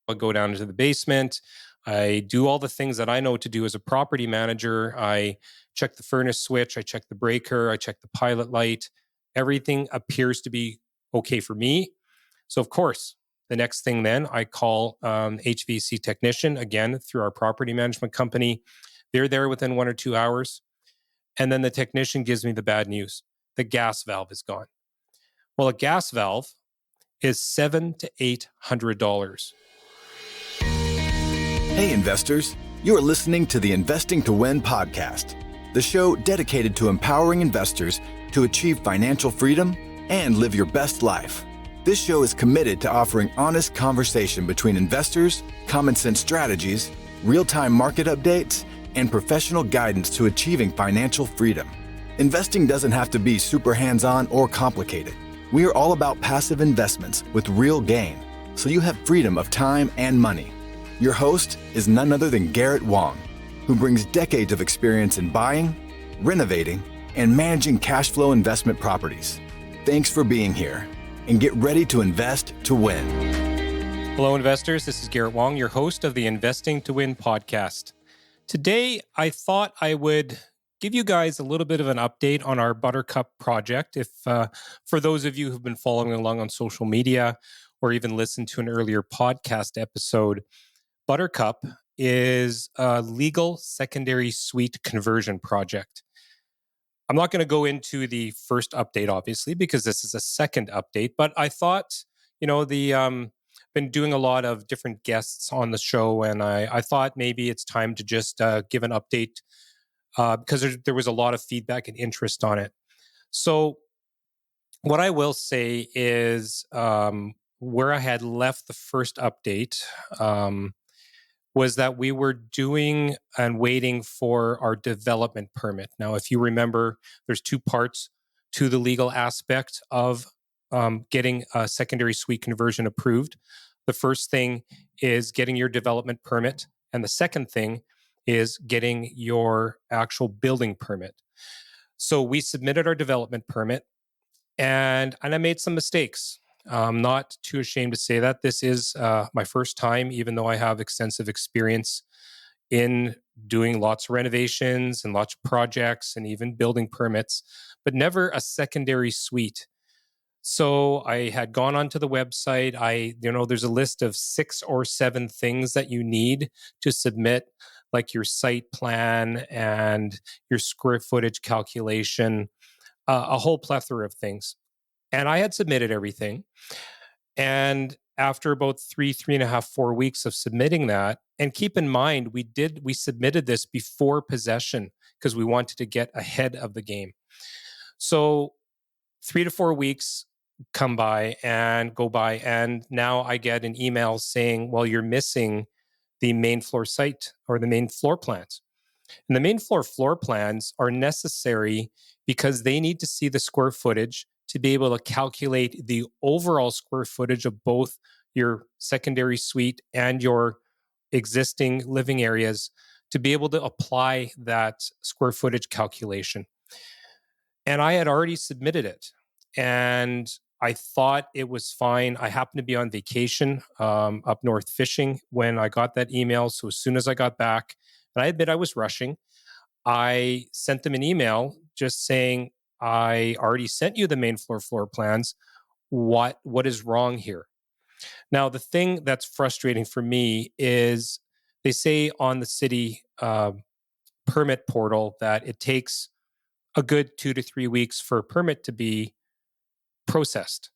I'll go down into the basement. I do all the things that I know to do as a property manager. I check the furnace switch, I check the breaker, I check the pilot light. Everything appears to be okay for me. So, of course, the next thing then, I call HVAC technician, again, through our property management company. They're there within 1 or 2 hours. And then the technician gives me the bad news. The gas valve is gone. Well, a gas valve is $700 to $800. Hey, investors. You are listening to the Investing to Win podcast, the show dedicated to empowering investors to achieve financial freedom and live your best life. This show is committed to offering honest conversation between investors, common sense strategies, real-time market updates, and professional guidance to achieving financial freedom. Investing doesn't have to be super hands-on or complicated. We are all about passive investments with real gain, so you have freedom of time and money. Your host is none other than Garret Wong, who brings decades of experience in buying, renovating, and managing cash flow investment properties. Thanks for being here, and get ready to invest to win. Hello, investors. This is Garret Wong, your host of the Investing to Win podcast. Today, I thought I would give you guys a little bit of an update on our Buttercup project. If for those of you who've been following along on social media or even listened to an earlier podcast episode, Buttercup is a legal secondary suite conversion project. I'm not going to go into the first update, obviously, because this is a second update, but I thought, been doing a lot of different guests on the show, and I thought maybe it's time to just give an update because there was a lot of feedback and interest on it. So what I will say is where I had left the first update was that we were doing and waiting for our development permit. Now, if you remember, there's two parts to the legal aspect of getting a secondary suite conversion approved. The first thing is getting your development permit, and the second thing is getting your actual building permit. So we submitted our development permit, and I made some mistakes. I'm not too ashamed to say that. This is my first time, even though I have extensive experience in doing lots of renovations and lots of projects and even building permits, but never a secondary suite. So I had gone onto the website. There's a list of 6 or 7 things that you need to submit, like your site plan and your square footage calculation, a whole plethora of things. And I had submitted everything. And after about 3.5, 4 weeks of submitting that, and keep in mind, we submitted this before possession because we wanted to get ahead of the game. So 3 to 4 weeks go by, and now I get an email saying, well, you're missing the main floor site or the main floor plans. And the main floor plans are necessary because they need to see the square footage to be able to calculate the overall square footage of both your secondary suite and your existing living areas to be able to apply that square footage calculation. And I had already submitted it, and I thought it was fine. I happened to be on vacation up north fishing when I got that email. So as soon as I got back, and I admit I was rushing, I sent them an email just saying, I already sent you the main floor plans. What is wrong here? Now, the thing that's frustrating for me is they say on the city permit portal that it takes a good 2 to 3 weeks for a permit to be processed.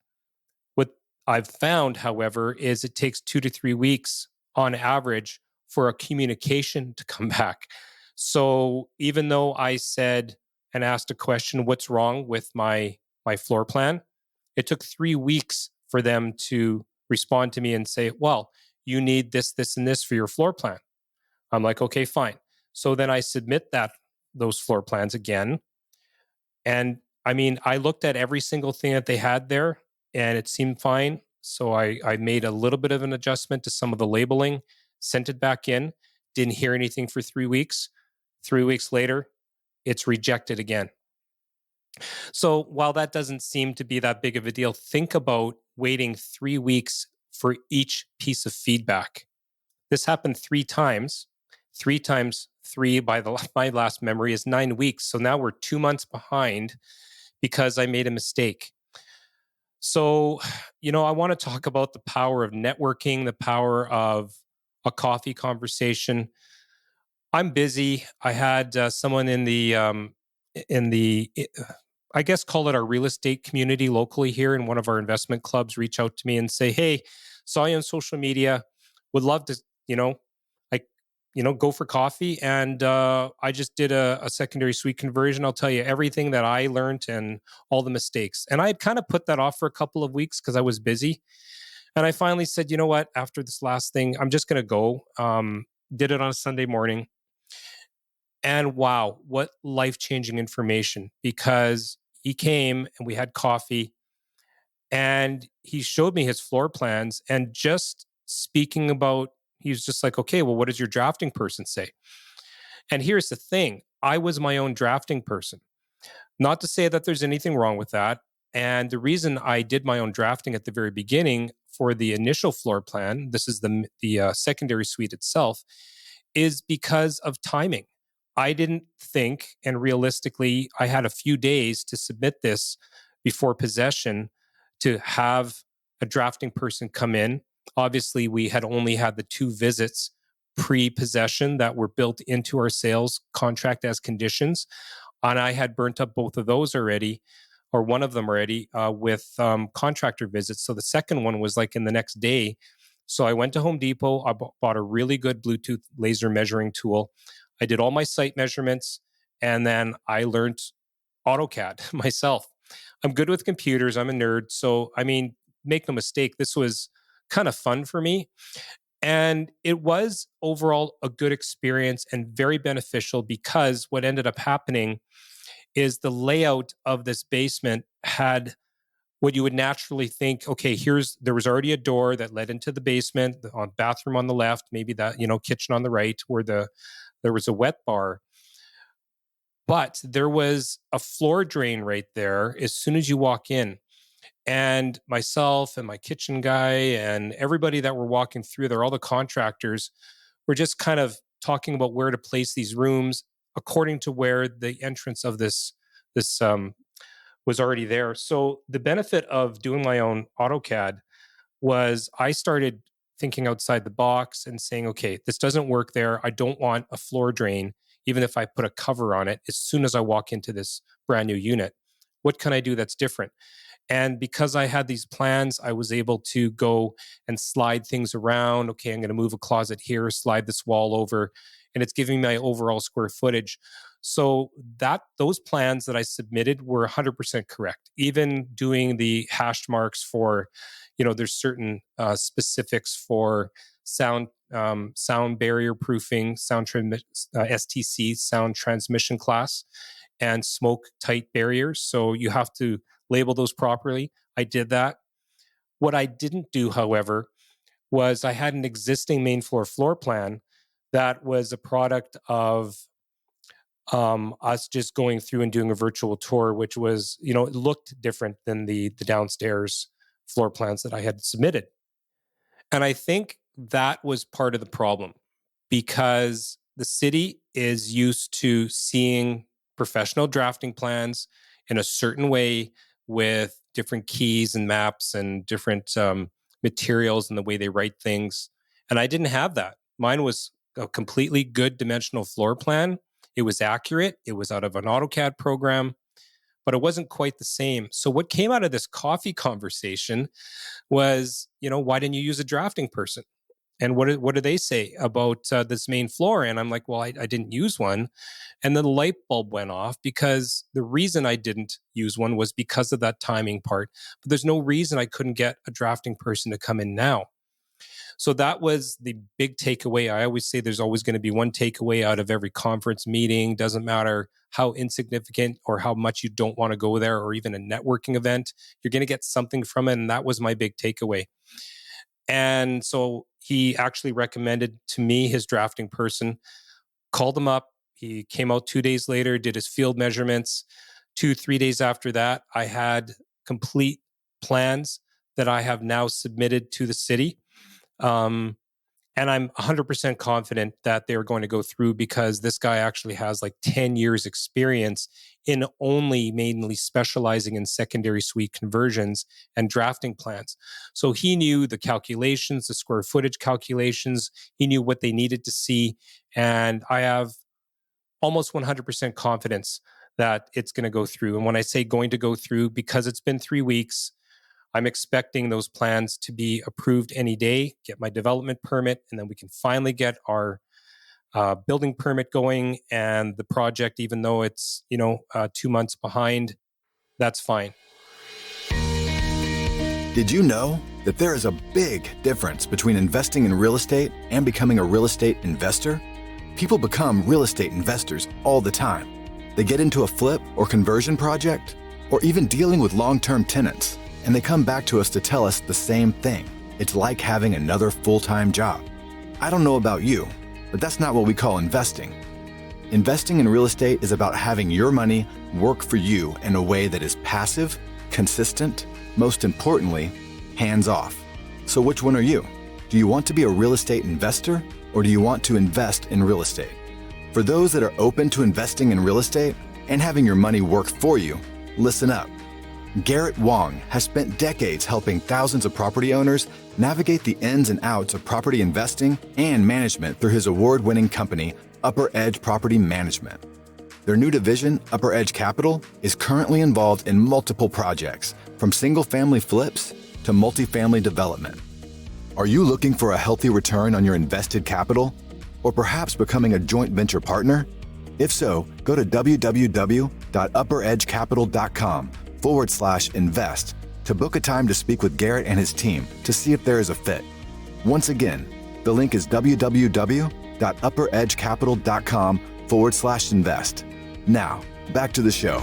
What I've found, however, is it takes 2 to 3 weeks on average for a communication to come back. So even though I said and asked a question, what's wrong with my floor plan? It took 3 weeks for them to respond to me and say, well, you need this, this, and this for your floor plan. I'm like, okay, fine. So then I submit those floor plans again. And I looked at every single thing that they had there and it seemed fine. So I made a little bit of an adjustment to some of the labeling, sent it back in, didn't hear anything for 3 weeks. 3 weeks later, it's rejected again. So while that doesn't seem to be that big of a deal, think about waiting 3 weeks for each piece of feedback. This happened 3 times. 3 times 3 by my last memory is 9 weeks. So now we're 2 months behind because I made a mistake. So, I want to talk about the power of networking, the power of a coffee conversation. I'm busy. I had someone in the, I guess, call it our real estate community locally here in one of our investment clubs, reach out to me and say, "Hey, saw you on social media. Would love to, like, go for coffee." And I just did a secondary suite conversion. I'll tell you everything that I learned and all the mistakes. And I had kind of put that off for a couple of weeks because I was busy. And I finally said, you know what? After this last thing, I'm just going to go. Did it on a Sunday morning. And wow, what life changing information, because he came and we had coffee and he showed me his floor plans and just speaking about, he was just like, okay, well, what does your drafting person say? And here's the thing, I was my own drafting person. Not to say that there's anything wrong with that. And the reason I did my own drafting at the very beginning for the initial floor plan, this is the secondary suite itself, is because of timing. I didn't think, and realistically, I had a few days to submit this before possession to have a drafting person come in. Obviously, we had only had the 2 visits pre-possession that were built into our sales contract as conditions. And I had burnt up both of those already, or one of them already, with contractor visits. So the second one was like in the next day. So I went to Home Depot. I bought a really good Bluetooth laser measuring tool. I did all my site measurements, and then I learned AutoCAD myself. I'm good with computers. I'm a nerd. So, I mean, make no mistake, this was kind of fun for me. And it was overall a good experience and very beneficial, because what ended up happening is the layout of this basement had what you would naturally think, okay, there was already a door that led into the basement, the bathroom on the left, maybe that, kitchen on the right, where there was a wet bar. But there was a floor drain right there as soon as you walk in. And myself and my kitchen guy and everybody that were walking through there, all the contractors, were just kind of talking about where to place these rooms according to where the entrance of this was already there. So the benefit of doing my own AutoCAD was I started thinking outside the box and saying, okay, this doesn't work there. I don't want a floor drain, even if I put a cover on it as soon as I walk into this brand new unit. What can I do that's different? And because I had these plans, I was able to go and slide things around. Okay, I'm going to move a closet here, slide this wall over, and it's giving me my overall square footage. So those plans that I submitted were 100% correct. Even doing the hashed marks for, there's certain specifics for sound barrier proofing, STC, sound transmission class, and smoke tight barriers. So you have to label those properly. I did that. What I didn't do, however, was I had an existing main floor plan that was a product of us just going through and doing a virtual tour, which was, it looked different than the downstairs floor plans that I had submitted. And I think that was part of the problem, because the city is used to seeing professional drafting plans in a certain way with different keys and maps and different materials and the way they write things. And I didn't have that. Mine was a completely good dimensional floor plan. It was accurate. It was out of an AutoCAD program, but it wasn't quite the same. So what came out of this coffee conversation was, why didn't you use a drafting person? And what do they say about this main floor? And I'm like, well, I didn't use one. And then the light bulb went off, because the reason I didn't use one was because of that timing part. But there's no reason I couldn't get a drafting person to come in now. So that was the big takeaway. I always say there's always going to be one takeaway out of every conference meeting. Doesn't matter how insignificant or how much you don't want to go there, or even a networking event, you're going to get something from it. And that was my big takeaway. And so he actually recommended to me his drafting person, called him up. He came out 2 days later, did his field measurements. 3 days after that, I had complete plans that I have now submitted to the city. And I'm 100% confident that they're going to go through because this guy actually has like 10 years experience in only mainly specializing in secondary suite conversions and drafting plans. So he knew the calculations, the square footage calculations. He knew what they needed to see. And I have almost 100% confidence that it's going to go through. And when I say going to go through, because it's been 3 weeks, I'm expecting those plans to be approved any day, get my development permit, and then we can finally get our building permit going. And the project, even though it's 2 months behind, that's fine. Did you know that there is a big difference between investing in real estate and becoming a real estate investor? People become real estate investors all the time. They get into a flip or conversion project, or even dealing with long-term tenants, and they come back to us to tell us the same thing. It's like having another full-time job. I don't know about you, but that's not what we call investing. Investing in real estate is about having your money work for you in a way that is passive, consistent, most importantly, hands-off. So which one are you? Do you want to be a real estate investor, or do you want to invest in real estate? For those that are open to investing in real estate and having your money work for you, listen up. Garret Wong has spent decades helping thousands of property owners navigate the ins and outs of property investing and management through his award-winning company, Upper Edge Property Management. Their new division, Upper Edge Capital, is currently involved in multiple projects, from single-family flips to multifamily development. Are you looking for a healthy return on your invested capital, or perhaps becoming a joint venture partner? If so, go to www.upperedgecapital.com/invest to book a time to speak with Garret and his team to see if there is a fit. Once again, the link is www.upperedgecapital.com/invest. Now, back to the show.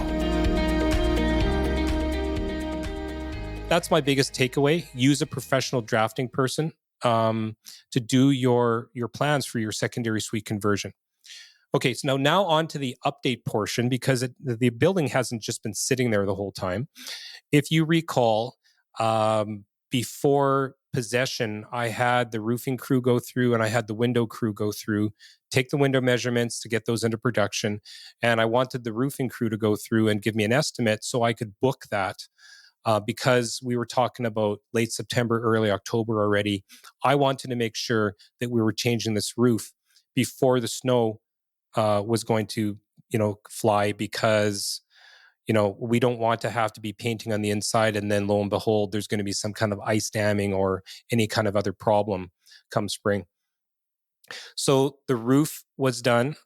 That's my biggest takeaway. Use a professional drafting person to do your plans for your secondary suite conversion. Okay, so now on to the update portion, because the building hasn't just been sitting there the whole time. If you recall, before possession, I had the roofing crew go through and I had the window crew go through, take the window measurements to get those into production. And I wanted the roofing crew to go through and give me an estimate so I could book that. Because we were talking about late September, early October already. I wanted to make sure that we were changing this roof before the snow was going to, fly, because, we don't want to have to be painting on the inside. And then lo and behold, there's going to be some kind of ice damming or any kind of other problem come spring. So the roof was done.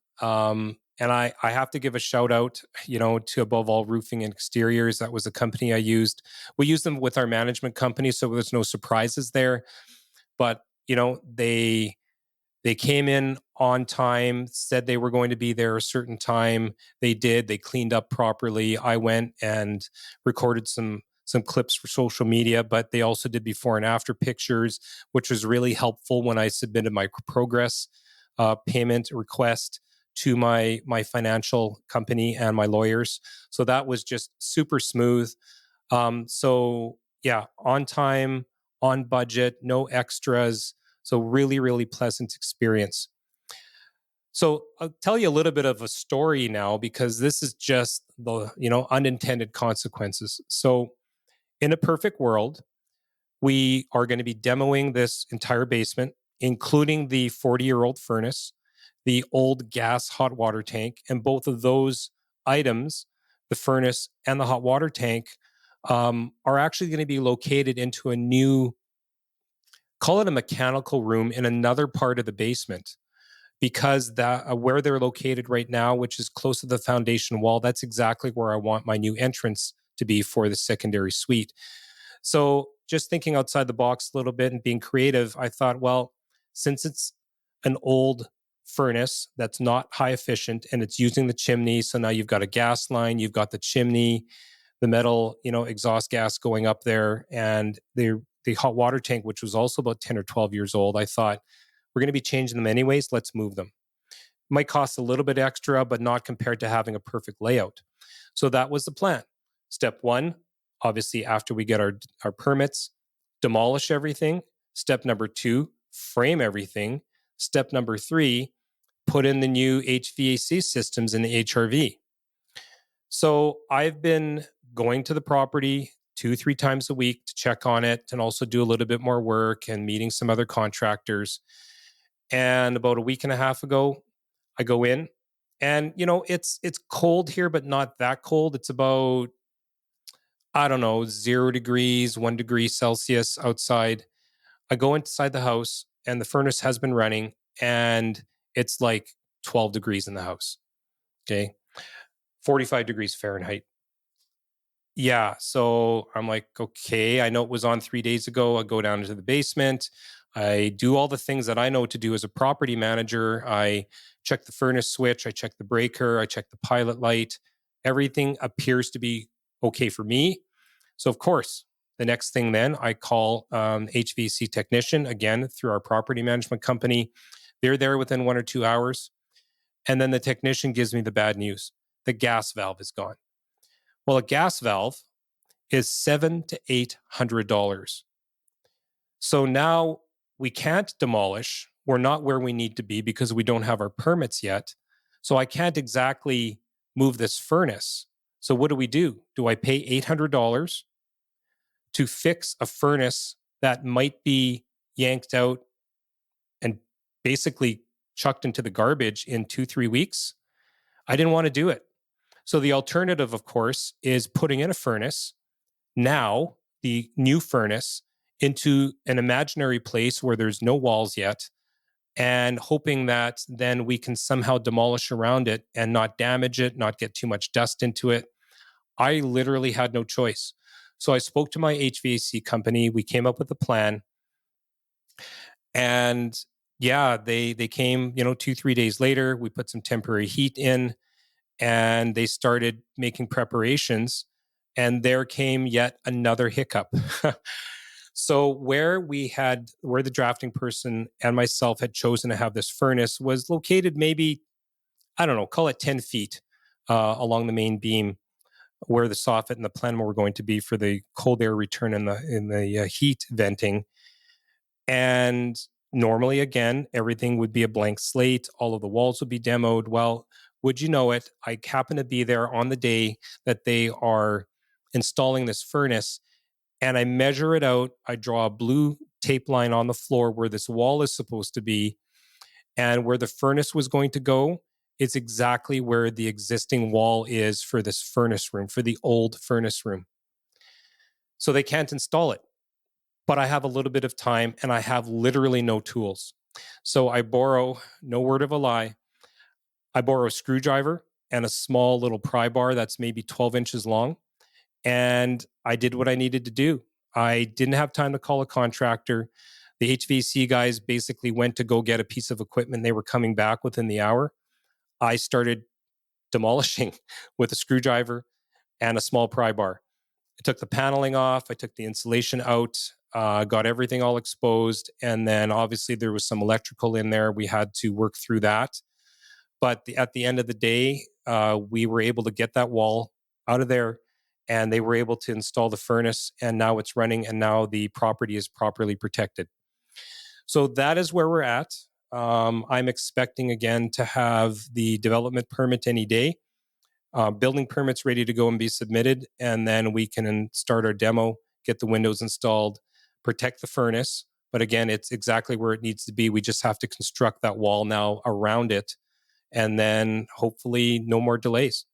And I have to give a shout out, to Above All Roofing and Exteriors. That was the company I used. We used them with our management company, so there's no surprises there. But, they came in on time, said they were going to be there a certain time. They did. They cleaned up properly. I went and recorded some clips for social media, but they also did before and after pictures, which was really helpful when I submitted my progress payment request to my financial company and my lawyers. So that was just super smooth. So yeah, on time, on budget, no extras. So really, really pleasant experience. So I'll tell you a little bit of a story now, because this is just the, unintended consequences. So in a perfect world, we are going to be demoing this entire basement, including the 40-year-old furnace, the old gas hot water tank, and both of those items, the furnace and the hot water tank, are actually going to be located into a new, call it a mechanical room in another part of the basement, because that where they're located right now, which is close to the foundation wall, that's exactly where I want my new entrance to be for the secondary suite. So just thinking outside the box a little bit and being creative, I thought, well, since it's an old furnace that's not high efficient and it's using the chimney, so now you've got a gas line, you've got the chimney, the metal, exhaust gas going up there, and the hot water tank, which was also about 10 or 12 years old. I thought, we're going to be changing them anyways, let's move them. Might cost a little bit extra, but not compared to having a perfect layout. So that was the plan. Step one, obviously, after we get our permits, demolish everything. Step number 2, frame everything. Step number 3, put in the new HVAC systems in the HRV. So I've been going to the property 2-3 times a week to check on it and also do a little bit more work and meeting some other contractors. And about a week and a half ago, I go in and it's cold here, but not that cold. It's about, I don't know, 0 degrees, 1 degree Celsius outside. I go inside the house and the furnace has been running and it's like 12 degrees in the house. Okay. 45 degrees Fahrenheit. Yeah. So I'm like, okay, I know it was on 3 days ago. I go down into the basement. I do all the things that I know to do as a property manager. I check the furnace switch. I check the breaker. I check the pilot light. Everything appears to be okay for me. So, of course, the next thing then I call HVAC technician again through our property management company. They're there within 1 or 2 hours. And then the technician gives me the bad news. The gas valve is gone. Well, a gas valve is $700 to $800. So now we can't demolish. We're not where we need to be because we don't have our permits yet. So I can't exactly move this furnace. So what do? Do I pay $800 to fix a furnace that might be yanked out and basically chucked into the garbage in 2-3 weeks? I didn't want to do it. So the alternative, of course, is putting in a furnace, now the new furnace, into an imaginary place where there's no walls yet, and hoping that then we can somehow demolish around it and not damage it, not get too much dust into it. I literally had no choice. So I spoke to my HVAC company. We came up with a plan. And yeah, they came, 2-3 days later. We put some temporary heat in and they started making preparations. And there came yet another hiccup. So where the drafting person and myself had chosen to have this furnace was located maybe, I don't know, call it 10 feet along the main beam where the soffit and the plenum were going to be for the cold air return in the heat venting. And normally, again, everything would be a blank slate. All of the walls would be demoed. Well, would you know it, I happen to be there on the day that they are installing this furnace, and I measure it out. I draw a blue tape line on the floor where this wall is supposed to be, and where the furnace was going to go, it's exactly where the existing wall is for this furnace room, for the old furnace room. So they can't install it. But I have a little bit of time and I have literally no tools. So I borrow, no word of a lie, I borrow a screwdriver and a small little pry bar that's maybe 12 inches long. And I did what I needed to do. I didn't have time to call a contractor. The HVAC guys basically went to go get a piece of equipment. They were coming back within the hour. I started demolishing with a screwdriver and a small pry bar. I took the paneling off. I took the insulation out, got everything all exposed. And then obviously there was some electrical in there. We had to work through that. But at the end of the day, we were able to get that wall out of there and they were able to install the furnace and now it's running and now the property is properly protected. So that is where we're at. I'm expecting again to have the development permit any day. Building permits ready to go and be submitted, and then we can start our demo, get the windows installed, protect the furnace. But again, it's exactly where it needs to be. We just have to construct that wall now around it, and then hopefully no more delays.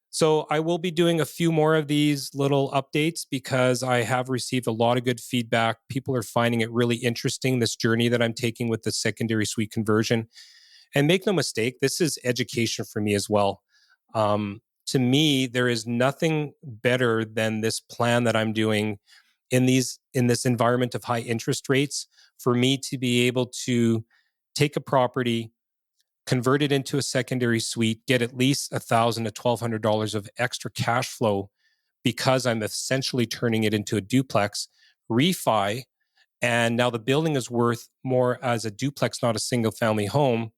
So I will be doing a few more of these little updates because I have received a lot of good feedback. People are finding it really interesting, this journey that I'm taking with the secondary suite conversion. And make no mistake, this is education for me as well. To me, there is nothing better than this plan that I'm doing in this environment of high interest rates for me to be able to take a property, convert it into a secondary suite, get at least $1,000 to $1,200 of extra cash flow because I'm essentially turning it into a duplex, refi, and now the building is worth more as a duplex, not a single family home.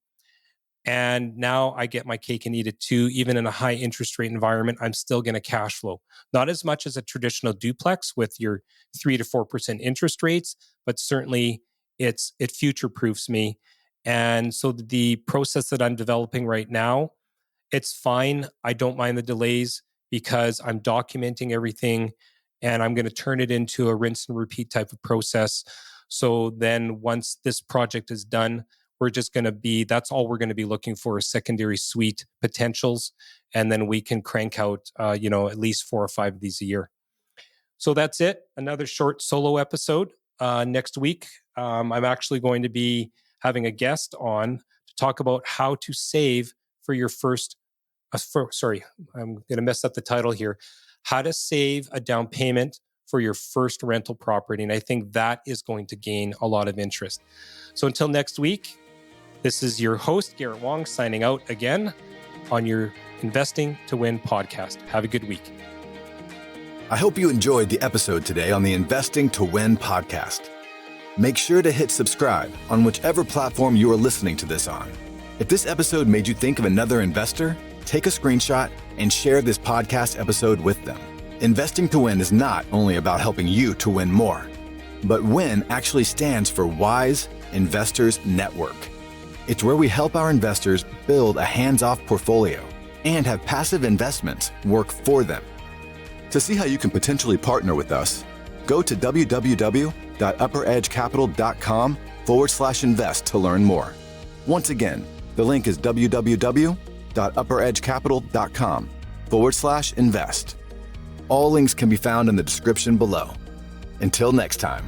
And now I get my cake and eat it too. Even in a high interest rate environment, I'm still going to cash flow. Not as much as a traditional duplex with your 3 to 4% interest rates, but certainly it future proofs me. And so the process that I'm developing right now, it's fine. I don't mind the delays because I'm documenting everything and I'm going to turn it into a rinse and repeat type of process. So then once this project is done, that's all we're going to be looking for is secondary suite potentials. And then we can crank out, at least 4 or 5 of these a year. So that's it. Another short solo episode. Next week, I'm actually going to be having a guest on to talk about how to save for your first, I'm going to mess up the title here. How to save a down payment for your first rental property. And I think that is going to gain a lot of interest. So until next week, this is your host, Garret Wong, signing out again on your Investing to Win podcast. Have a good week. I hope you enjoyed the episode today on the Investing to Win podcast. Make sure to hit subscribe on whichever platform you are listening to this on. If this episode made you think of another investor, take a screenshot and share this podcast episode with them. Investing to Win is not only about helping you to win more, but WIN actually stands for Wise Investors Network. It's where we help our investors build a hands-off portfolio and have passive investments work for them. To see how you can potentially partner with us, go to www.upperedgecapital.com/invest to learn more. Once again, the link is www.upperedgecapital.com/invest. All links can be found in the description below. Until next time.